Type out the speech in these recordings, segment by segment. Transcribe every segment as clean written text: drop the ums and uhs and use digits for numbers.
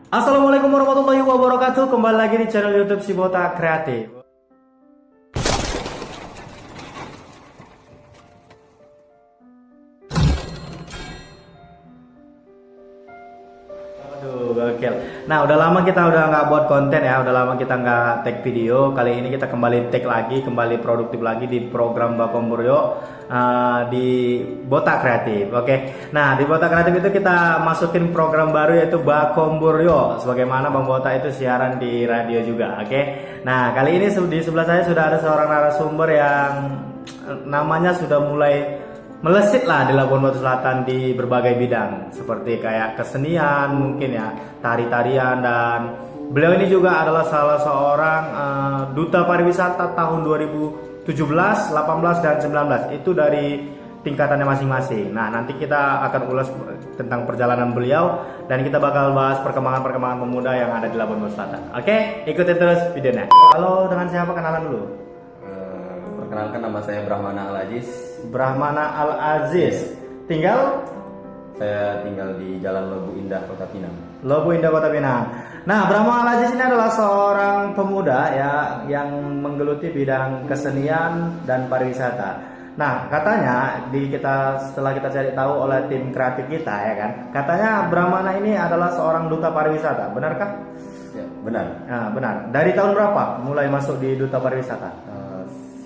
Assalamualaikum warahmatullahi wabarakatuh. Kembali lagi di channel YouTube Sibota Kreatif. Aduh, gokil. Nah, udah lama kita udah nggak buat konten ya. Udah lama kita nggak take video. Kali ini kita kembali take lagi, kembali produktif lagi di program Bakom Buryo di Botak Kreatif. Oke. Nah, di Botak Kreatif itu kita masukin program baru yaitu Bakom Buryo. Sebagaimana Bang Botak itu siaran di radio juga. Oke. Nah, kali ini di sebelah saya sudah ada seorang narasumber yang namanya sudah mulai melesit lah di Labuan Batu Selatan di berbagai bidang seperti kayak kesenian mungkin ya, tari-tarian, dan beliau ini juga adalah salah seorang duta pariwisata tahun 2017, 18 dan 19 itu dari tingkatannya masing-masing. Nah, nanti kita akan ulas tentang perjalanan beliau dan kita bakal bahas perkembangan-perkembangan pemuda yang ada di Labuan Batu Selatan. Oke, ikutin terus videonya. Halo, dengan siapa, kenalan dulu? Perkenalkan, nama saya Brahmana Al-Aziz. Brahmana Al-Aziz. Tinggal? Saya tinggal di Jalan Lobu Indah, Kota Pinang. Lobu Indah, Kota Pinang. Nah, Brahmana Al-Aziz ini adalah seorang pemuda ya yang menggeluti bidang kesenian dan pariwisata. Nah, katanya setelah kita cari tahu oleh tim kreatif kita ya kan, katanya Brahmana ini adalah seorang duta pariwisata. Benarkah? Ya, benar. Nah, benar. Dari tahun berapa mulai masuk di duta pariwisata?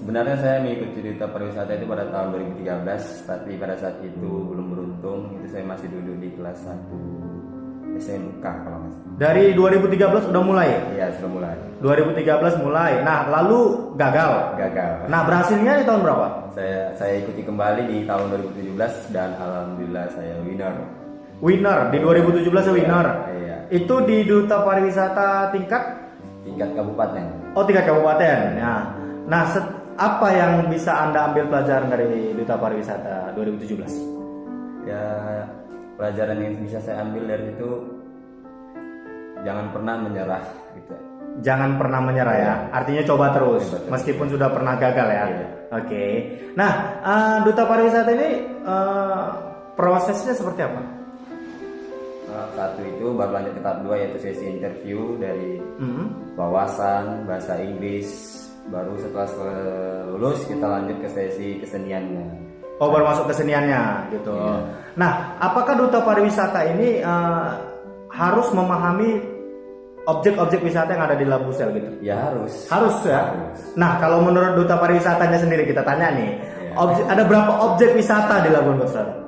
Sebenarnya saya mengikuti duta pariwisata itu pada tahun 2013, tapi pada saat itu belum beruntung. Itu saya masih duduk di kelas 1 SMK kalau nggak salah. Dari 2013 udah mulai? Iya, sudah mulai. 2013 mulai. Nah, lalu gagal. Gagal. Nah, berhasilnya di tahun berapa? Saya ikuti kembali di tahun 2017 dan alhamdulillah saya winner. Winner di 2017 winner. Iya. Itu di duta pariwisata tingkat kabupaten. Oh, tingkat kabupaten. Nah, apa yang bisa Anda ambil pelajaran dari duta pariwisata 2017? Ya, pelajaran yang bisa saya ambil dari itu jangan pernah menyerah gitu. Jangan pernah menyerah ya. Artinya coba terus Betul. meskipun sudah pernah gagal ya. Iya. Oke. Nah, duta pariwisata ini prosesnya seperti apa? Satu itu baru lanjut ke tahap 2 yaitu sesi interview dari wawasan bahasa Inggris. Baru setelah lulus kita lanjut ke sesi keseniannya. Oh, baru masuk keseniannya gitu. Iya. Nah, apakah duta pariwisata ini harus memahami objek-objek wisata yang ada di Labusel gitu? Ya harus. Harus ya. Harus. Nah, kalau menurut duta pariwisatanya sendiri kita tanya nih, Iya. ada berapa objek wisata di Labuan Batu Selatan?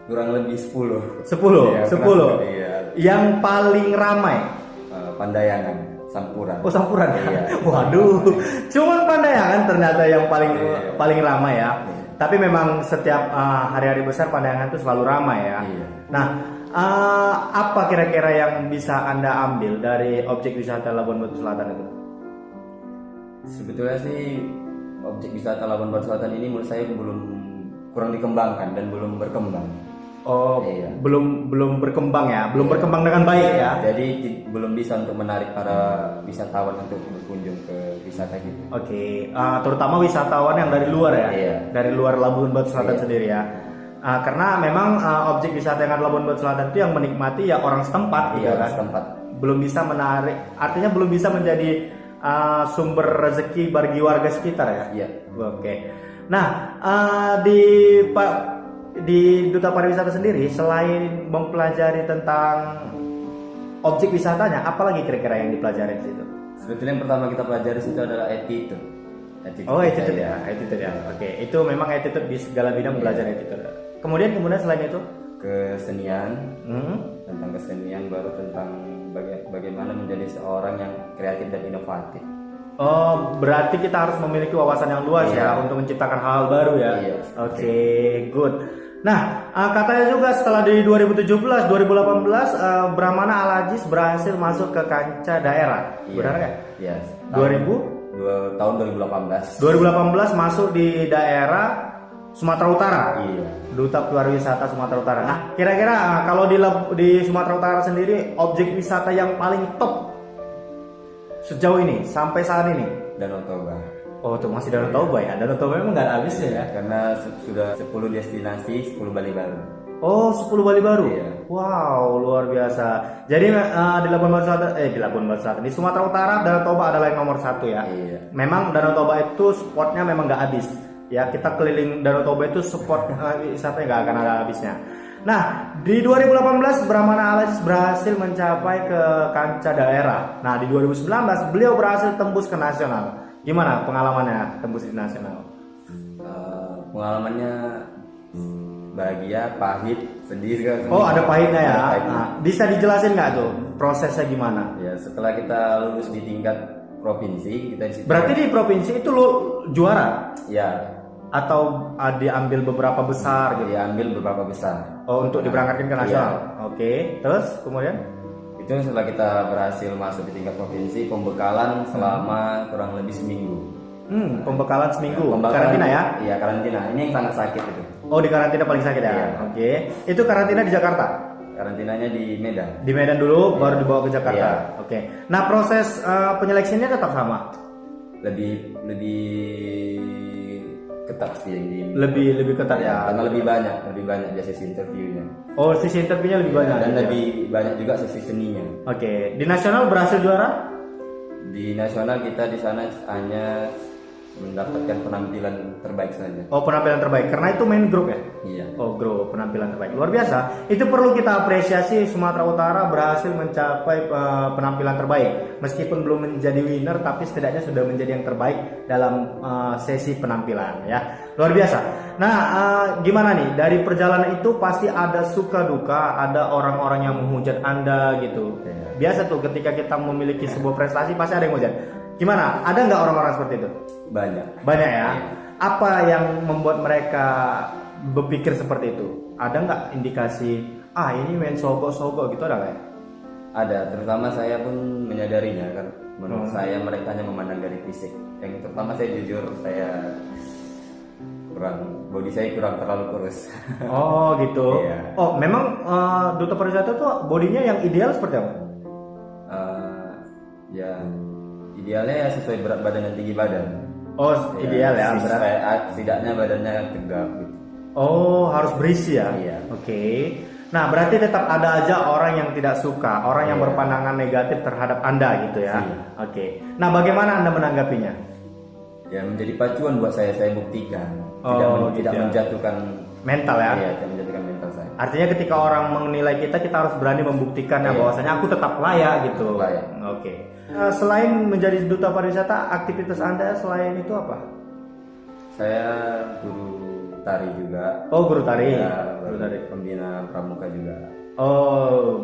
Kurang lebih 10. 10. Iya, 10. Iya. Yang paling ramai. Pandayangan, Sampuran. Oh, Sampuran. Iya. Waduh. Cuman Pandayangan ternyata yang Iya. paling ramai ya. Iya. Tapi memang setiap hari-hari besar Pandayangan itu selalu ramai ya. Iya. Nah, apa kira-kira yang bisa Anda ambil dari objek wisata Labuan Batu Selatan itu? Sebetulnya sih objek wisata Labuan Batu Selatan ini menurut saya kurang dikembangkan dan belum berkembang. Oh, iya. belum berkembang ya, belum Iya. berkembang dengan baik ya. Jadi belum bisa untuk menarik para wisatawan untuk berkunjung ke wisata gitu. Oke, terutama wisatawan yang dari luar ya, Iya. dari luar Labuan Batu Selatan Iya. sendiri ya. Karena memang objek wisata yang ada di Labuan Batu Selatan itu yang menikmati ya orang setempat gitu Iya, kan. setempat. Belum bisa menarik, artinya belum bisa menjadi sumber rezeki bagi warga sekitar ya. Iya. Oke. Nah, di duta pariwisata sendiri selain mempelajari tentang objek wisatanya, apalagi kira-kira yang dipelajari di situ? Sebetulnya yang pertama kita pelajari itu adalah attitude. Oh, attitude ya, attitude ya. Oke, itu memang attitude di segala bidang belajar attitude. Kemudian selain itu, Kesenian, tentang kesenian, baru tentang bagaimana menjadi seorang yang kreatif dan inovatif. oh berarti kita harus memiliki wawasan yang luas ya Iya. untuk menciptakan hal baru ya. Iya. Oke, good. Nah, katanya juga setelah di 2017, 2018 Brahmana Al-Aziz berhasil masuk ke kancah daerah. Iya. Benar nggak? Iya. 2018 2018. masuk di daerah Sumatera Utara. Iya. Duta Pariwisata Sumatera Utara. Nah, kira-kira kalau di Sumatera Utara sendiri objek wisata yang paling top sejauh ini sampai saat ini? Danau Toba. Oh, tuh masih Danau Toba ya. Danau Toba memang nggak ada habisnya ya. Karena sudah 10 destinasi, 10 Bali baru. Oh, 10 Bali baru. Iya. Wow, luar biasa. Jadi di Labuan Batu Selatan, di Sumatera Utara Danau Toba adalah yang nomor 1 ya. Iya. Memang Danau Toba itu spotnya memang nggak habis. Ya, kita keliling Danau Toba itu spot wisatanya nggak akan ada habisnya. Nah, di 2018 Brahmana Al-Aziz berhasil mencapai ke kancah daerah. Nah, di 2019 beliau berhasil tembus ke nasional. Gimana pengalamannya tembus di nasional? Pengalamannya bahagia, pahit, sedih juga. Oh, ada pahitnya ya. Ada pahitnya. Nah, bisa dijelasin nggak tuh prosesnya gimana? Ya, setelah kita lulus di tingkat provinsi, kita di situ. Berarti di provinsi itu lo juara Ya, atau diambil beberapa besar gitu? diambil beberapa besar. Oh, untuk diberangkatkan ke nasional. Oke, terus kemudian? Itu setelah kita berhasil masuk di tingkat provinsi, pembekalan selama kurang lebih seminggu. Pembekalan seminggu. Pembekalan- Karantina ya? Iya, karantina. Ini yang sangat sakit itu. Oh, di karantina paling sakit ya? Iya. Oke. Itu karantina di Jakarta? Karantinanya di Medan. Di Medan dulu, baru dibawa ke Jakarta. Iya. Oke. Nah, proses penyeleksiannya tetap sama? Lebih ketat sih yang di Lebih ketat ya? karena lebih banyak dia sesi interviewnya. Oh, sisi interviewnya lebih banyak? Dan ya? lebih banyak juga sesi seninya. Oke. Di nasional berhasil juara? Di nasional kita di sana hanya mendapatkan penampilan terbaik saja. Oh, penampilan terbaik. Karena itu main grup ya? Iya. Oh, grup penampilan terbaik. Luar biasa. Itu perlu kita apresiasi, Sumatera Utara berhasil mencapai penampilan terbaik. Meskipun belum menjadi winner, tapi setidaknya sudah menjadi yang terbaik dalam sesi penampilan ya. Luar biasa. Nah, gimana nih? Dari perjalanan itu pasti ada suka duka, ada orang-orang yang menghujat Anda gitu. Iya. Biasa tuh ketika kita memiliki sebuah prestasi pasti ada yang menghujat. Gimana? Ada nggak orang-orang seperti itu? Banyak. Banyak ya. Apa yang membuat mereka berpikir seperti itu? Ada nggak indikasi? Ini main sogok-sogok gitu, ada nggak? Ya? Ada, terutama saya pun menyadarinya kan. Menurut saya mereka hanya memandang dari fisik. Yang terutama saya jujur, body saya kurang terlalu kurus. Oh gitu. Iya. Oh memang duta pariwisata tuh bodinya yang ideal seperti apa? Ya idealnya ya sesuai berat badan dan tinggi badan. Oh ideal ya berat. Supaya setidaknya badannya tegap gitu. Oh harus berisi ya. Iya. Oke. Nah berarti tetap ada aja orang yang tidak suka, orang yang Iya. berpandangan negatif terhadap Anda gitu ya. Iya. Oke. Nah bagaimana Anda menanggapinya? Ya menjadi pacuan buat saya buktikan. Oh, Tidak gitu ya. menjatuhkan Mental ya. Iya, tidak menjatuhkan mental saya. Artinya ketika orang menilai kita harus berani membuktikannya Iya. bahwasanya aku tetap layak gitu. Tetap layak. Oke. Selain menjadi duta pariwisata, aktivitas Anda selain itu apa? Saya guru tari juga. Oh, guru tari. Ya, Guru tari. pembina pramuka juga. Oh,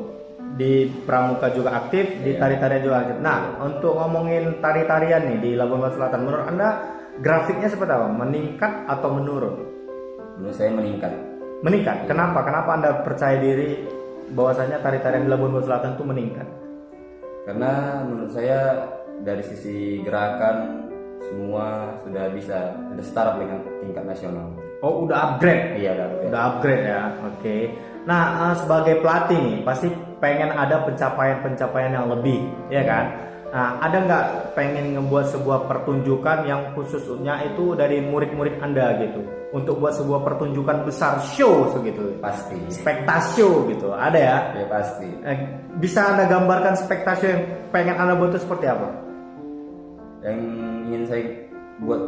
di pramuka juga aktif, di Iya. tari-tarian juga aktif. Nah, untuk ngomongin tari-tarian nih di Labuan Batu Selatan, menurut Anda grafiknya seperti apa? Meningkat atau menurun? Menurut saya meningkat. Meningkat. Kenapa? Kenapa Anda percaya diri bahwasanya tari-tarian di Labuan Batu Selatan itu meningkat? Karena menurut saya dari sisi gerakan semua sudah bisa setara dengan tingkat nasional. Oh, udah upgrade. Iya, Udah upgrade ya. Oke. Nah, sebagai pelatih nih pasti pengen ada pencapaian-pencapaian yang lebih, ya kan? Nah, ada nggak pengen ngebuat sebuah pertunjukan yang khususnya itu dari murid-murid Anda gitu, untuk buat sebuah pertunjukan besar show segitu, Pasti. spektasio gitu, ada ya? Ya pasti. Bisa Anda gambarkan spektasio yang pengen Anda buat itu seperti apa? Yang ingin saya buat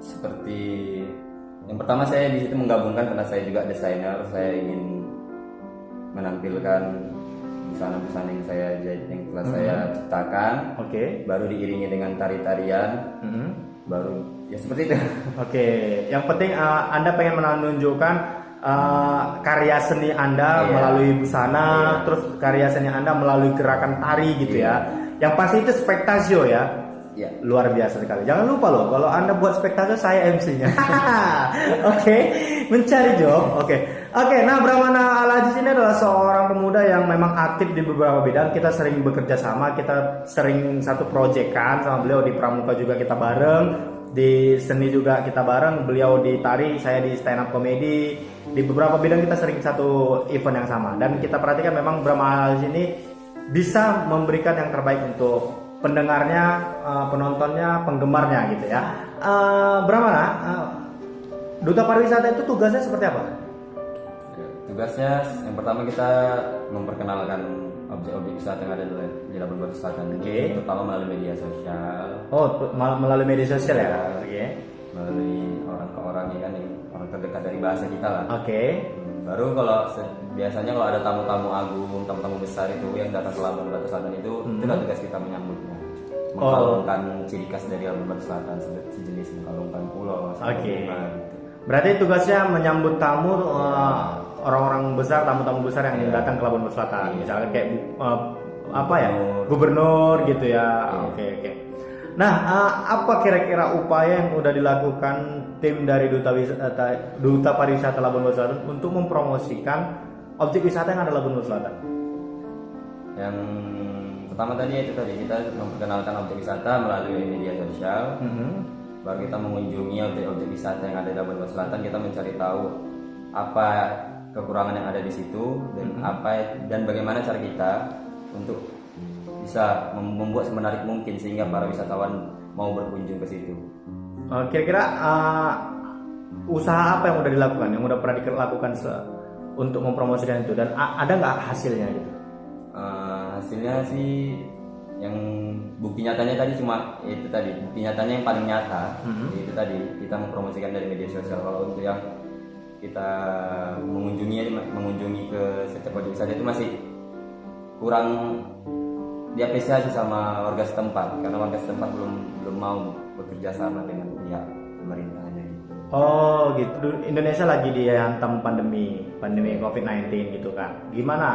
seperti yang pertama saya di situ menggabungkan karena saya juga desainer, saya ingin menampilkan busana-busana yang yang telah saya ciptakan. Oke. Baru diiringi dengan tari-tarian. Baru ya seperti itu. Oke, yang penting Anda pengen menunjukkan karya seni Anda Iya. melalui busana, Iya. terus karya seni Anda melalui gerakan tari gitu ya. Yang pasti itu spektasio ya. Ya. Luar biasa sekali. Jangan lupa loh, kalau Anda buat spektasio saya MC-nya. Oke, mencari job. Oke, nah Brahmana Al-Aziz ini adalah seorang pemuda yang memang aktif di beberapa bidang. Kita sering bekerja sama, kita sering satu proyek kan sama beliau. Di pramuka juga kita bareng, di seni juga kita bareng. Beliau di tari, saya di stand up comedy. Di beberapa bidang kita sering satu event yang sama. Dan kita perhatikan memang Brahmana Al-Aziz ini bisa memberikan yang terbaik untuk pendengarnya, penontonnya, penggemarnya gitu ya. Brahmana, duta pariwisata itu tugasnya seperti apa? tugasnya yang pertama kita memperkenalkan objek-objek wisata yang ada di Labuan Batu Selatan ini, terutama melalui media sosial. Oh, melalui media sosial ya? Oke. Melalui orang ke orang ya kan, yang orang terdekat dari bahasa kita lah. Oke. Baru kalau biasanya kalau ada tamu-tamu agung, tamu-tamu besar itu yang datang ke Labuan Batu Selatan itu itulah tugas kita menyambutnya. Mengkalungkan ciri khas dari Labuan Batu Selatan, sejenis mengkalungkan pulau. Oke. Berarti tugasnya menyambut tamu orang-orang besar, tamu-tamu besar yang datang ke Labuan Batu Selatan. Misalkan kayak apa ya, gubernur gitu ya. Oke. Nah, apa kira-kira upaya yang udah dilakukan tim dari Duta Pariwisata Labuan Batu Selatan untuk mempromosikan objek wisata yang ada di Labuan Batu Selatan? Yang pertama tadi itu tadi kita memperkenalkan objek wisata melalui media sosial. Baru kita mengunjungi objek-objek wisata yang ada di Labuan Batu Selatan, kita mencari tahu apa kekurangan yang ada di situ dan bagaimana cara kita untuk bisa membuat semenarik mungkin sehingga para wisatawan mau berkunjung ke situ. Kira-kira usaha apa yang udah dilakukan, yang udah pernah dilakukan untuk mempromosikan itu, dan ada nggak hasilnya gitu? Hasilnya sih yang bukti nyatanya tadi cuma itu tadi, bukti nyatanya yang paling nyata itu tadi kita mempromosikan dari media sosial. Kalau untuk yang kita mengunjungi ke setiap objek wisata itu masih kurang diapresiasi sama warga setempat, karena warga setempat belum mau bekerja sama dengan pihak pemerintahnya gitu. Oh gitu. Indonesia lagi dihantam pandemi COVID-19 gitu kan. Gimana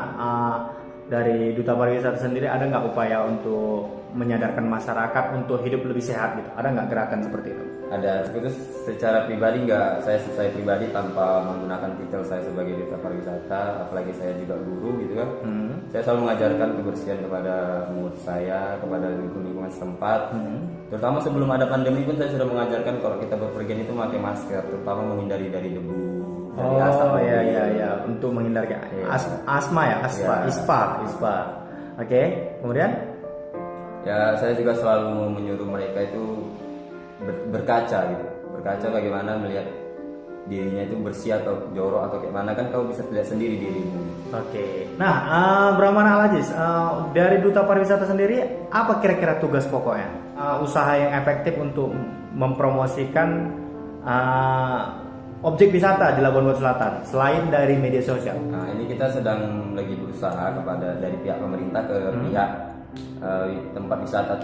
dari Duta Pariwisata sendiri, ada nggak upaya untuk menyadarkan masyarakat untuk hidup lebih sehat gitu? Ada nggak gerakan seperti itu? Ada. Itu secara pribadi nggak, saya pribadi tanpa menggunakan titel saya sebagai Duta Pariwisata, apalagi saya juga guru gitu kan. Saya selalu mengajarkan kebersihan kepada murid saya, kepada lingkungan setempat. Terutama sebelum ada pandemi pun saya sudah mengajarkan kalau kita berpergian itu memakai masker, terutama menghindari dari debu, dari asap. Oh iya, untuk menghindari asma ya, ispa. Oke, kemudian? Ya saya juga selalu menyuruh mereka itu berkaca gitu, berkaca bagaimana melihat dirinya itu bersih atau jorok atau kayak mana, kan kau bisa lihat sendiri dirimu. Oke. Nah, Brahmana Al-Aziz, dari Duta Pariwisata sendiri apa kira-kira tugas pokoknya? Usaha yang efektif untuk mempromosikan objek wisata di Labuan Batu Selatan selain dari media sosial. Nah, ini kita sedang lagi berusaha kepada dari pihak pemerintah ke pihak tempat wisata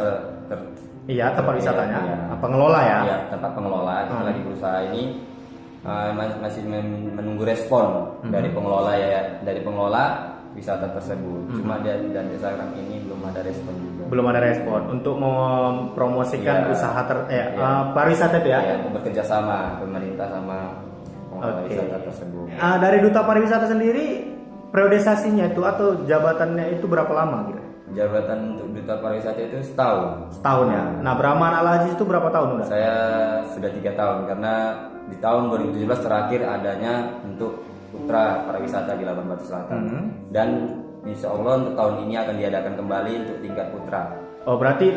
tempat wisatanya, pengelola ya. Iya, tempat pengelola. Kita lagi berusaha ini masih menunggu respon dari pengelola dari pengelola wisata tersebut. Cuma dan sekarang ini belum ada respon juga. Belum ada respon untuk mempromosikan usaha pariwisata itu ya. Iya, bekerja sama pemerintah sama pengelola wisata tersebut. Dari Duta Pariwisata sendiri periodisasinya itu atau jabatannya itu berapa lama gitu? Jabatan untuk Duta Pariwisata itu setahun ya. Nah, Brahmana Al-Aziz itu berapa tahun udah? Saya sudah 3 tahun, karena di tahun 2017 terakhir adanya untuk Putra Pariwisata di Labuan Batu Selatan. Dan insya Allah untuk tahun ini akan diadakan kembali untuk tingkat putra. Oh, berarti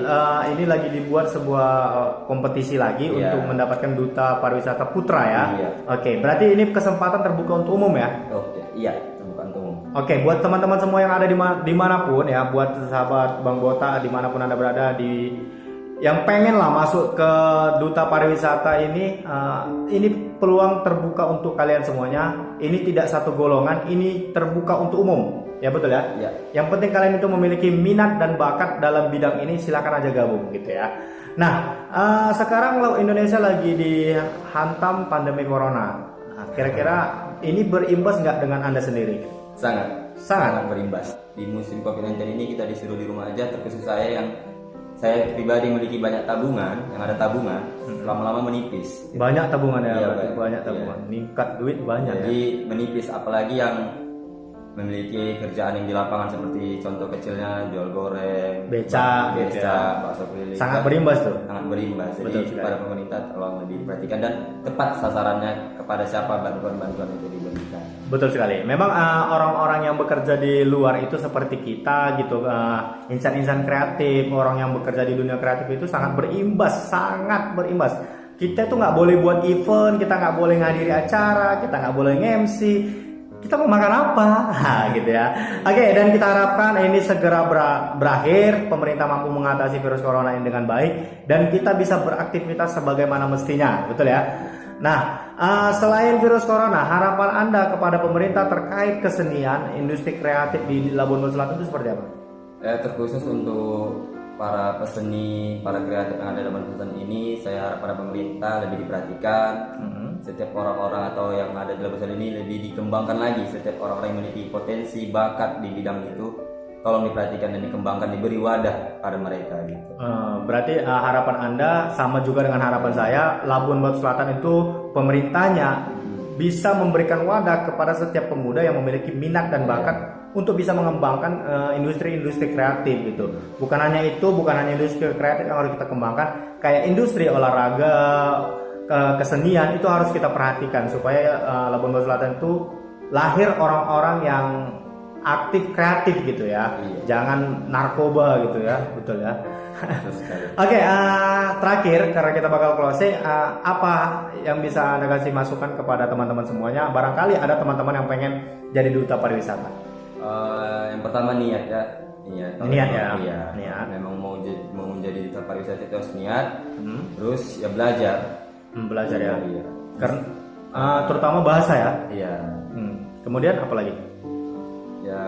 ini lagi dibuat sebuah kompetisi lagi untuk mendapatkan Duta Pariwisata Putra ya? Iya. Oke, berarti ini kesempatan terbuka untuk umum ya? Oke, iya, terbuka untuk umum. Oke, buat teman-teman semua yang ada dimanapun ya, buat sahabat Bang Bota dimanapun Anda berada, yang pengen lah masuk ke Duta Pariwisata ini peluang terbuka untuk kalian semuanya. Ini tidak satu golongan, ini terbuka untuk umum. Ya betul ya? Ya. Yang penting kalian itu memiliki minat dan bakat dalam bidang ini, silakan aja gabung gitu ya. Nah, sekarang Indonesia lagi dihantam pandemi corona. Nah, kira-kira ini berimbas nggak dengan Anda sendiri? Sangat berimbas. Di musim COVID-19 ini kita disuruh di rumah aja, terkhusus saya pribadi memiliki banyak tabungan, yang ada tabungan, lama-lama menipis. Banyak tabungan ya, iya, banyak tabungan. Ningkat duit banyak. Jadi menipis, apalagi yang memiliki kerjaan yang di lapangan seperti contoh kecilnya jual goreng, beca, bakso keliling. Sangat berimbas tuh. Sangat berimbas. Jadi Betul, kepada pemerintah tolong lebih diperhatikan dan tepat sasarannya kepada siapa bantuan-bantuan itu diberikan. Betul sekali. Memang orang-orang yang bekerja di luar itu seperti kita gitu, insan-insan kreatif, orang yang bekerja di dunia kreatif itu sangat berimbas. Kita tuh nggak boleh buat event, kita nggak boleh ngadiri acara, kita nggak boleh nge-MC. kita mau makan apa? Gitu ya. Oke, dan kita harapkan ini segera berakhir, pemerintah mampu mengatasi virus corona ini dengan baik, dan kita bisa beraktivitas sebagaimana mestinya, betul ya? Nah, selain virus corona, harapan Anda kepada pemerintah terkait kesenian, industri kreatif di Labuan Bajo Selatan itu seperti apa? Terkhusus untuk para peseni, para kreatif yang ada dalam perusahaan ini, saya harap pada pemerintah lebih diperhatikan. Setiap orang-orang atau yang ada di dalam perusahaan ini lebih dikembangkan lagi. Setiap orang-orang yang memiliki potensi, bakat di bidang itu, tolong diperhatikan dan dikembangkan, diberi wadah pada mereka gitu. Berarti harapan Anda sama juga dengan harapan saya, Labuan Bajo Selatan itu pemerintahnya bisa memberikan wadah kepada setiap pemuda yang memiliki minat dan bakat untuk bisa mengembangkan industri-industri kreatif gitu. Bukan hanya itu, bukan hanya industri kreatif yang harus kita kembangkan, kayak industri olahraga, kesenian itu harus kita perhatikan supaya Labuan Bajo Selatan itu lahir orang-orang yang aktif kreatif gitu ya. Jangan narkoba gitu ya, betul ya. Oke, terakhir karena kita bakal closing, apa yang bisa Anda kasih masukan kepada teman-teman semuanya? Barangkali ada teman-teman yang pengen jadi duta pariwisata. Yang pertama niat ya. Niat ya. Iya. Niat. Memang mau menjadi duta pariwisata itu harus niat. Terus ya belajar. Belajar ya. Iya. Karena terutama bahasa ya. Iya. Kemudian apa lagi? Ya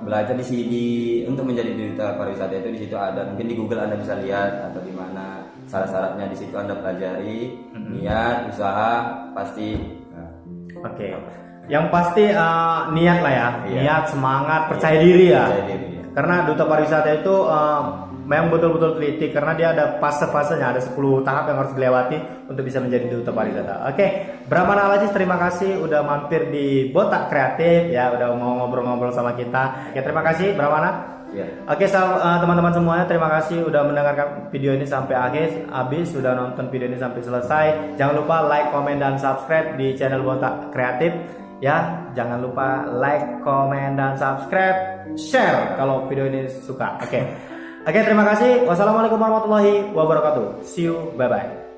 belajar di sini untuk menjadi duta pariwisata itu di situ ada, mungkin di Google Anda bisa lihat atau di mana syarat-syaratnya, di situ Anda pelajari, niat, usaha pasti. Oke. Yang pasti niat lah ya. Iya. Niat, semangat, percaya diri ya. Percaya diri, ya. Karena duta pariwisata itu memang betul-betul teliti karena dia ada fase-fasenya, ada 10 tahap yang harus dilewati untuk bisa menjadi duta pariwisata. Oke, Brahmana Al Aziz, terima kasih udah mampir di Botak Kreatif ya, udah mau ngobrol-ngobrol sama kita. Ya, terima kasih Brahmana. Ya. Oke, teman-teman semuanya, terima kasih udah mendengarkan video ini sampai habis, sudah nonton video ini sampai selesai. Jangan lupa like, komen, dan subscribe di channel Botak Kreatif. Ya, jangan lupa like, komen, dan subscribe, share kalau video ini suka. Oke, terima kasih. Wassalamualaikum warahmatullahi wabarakatuh. See you, bye-bye.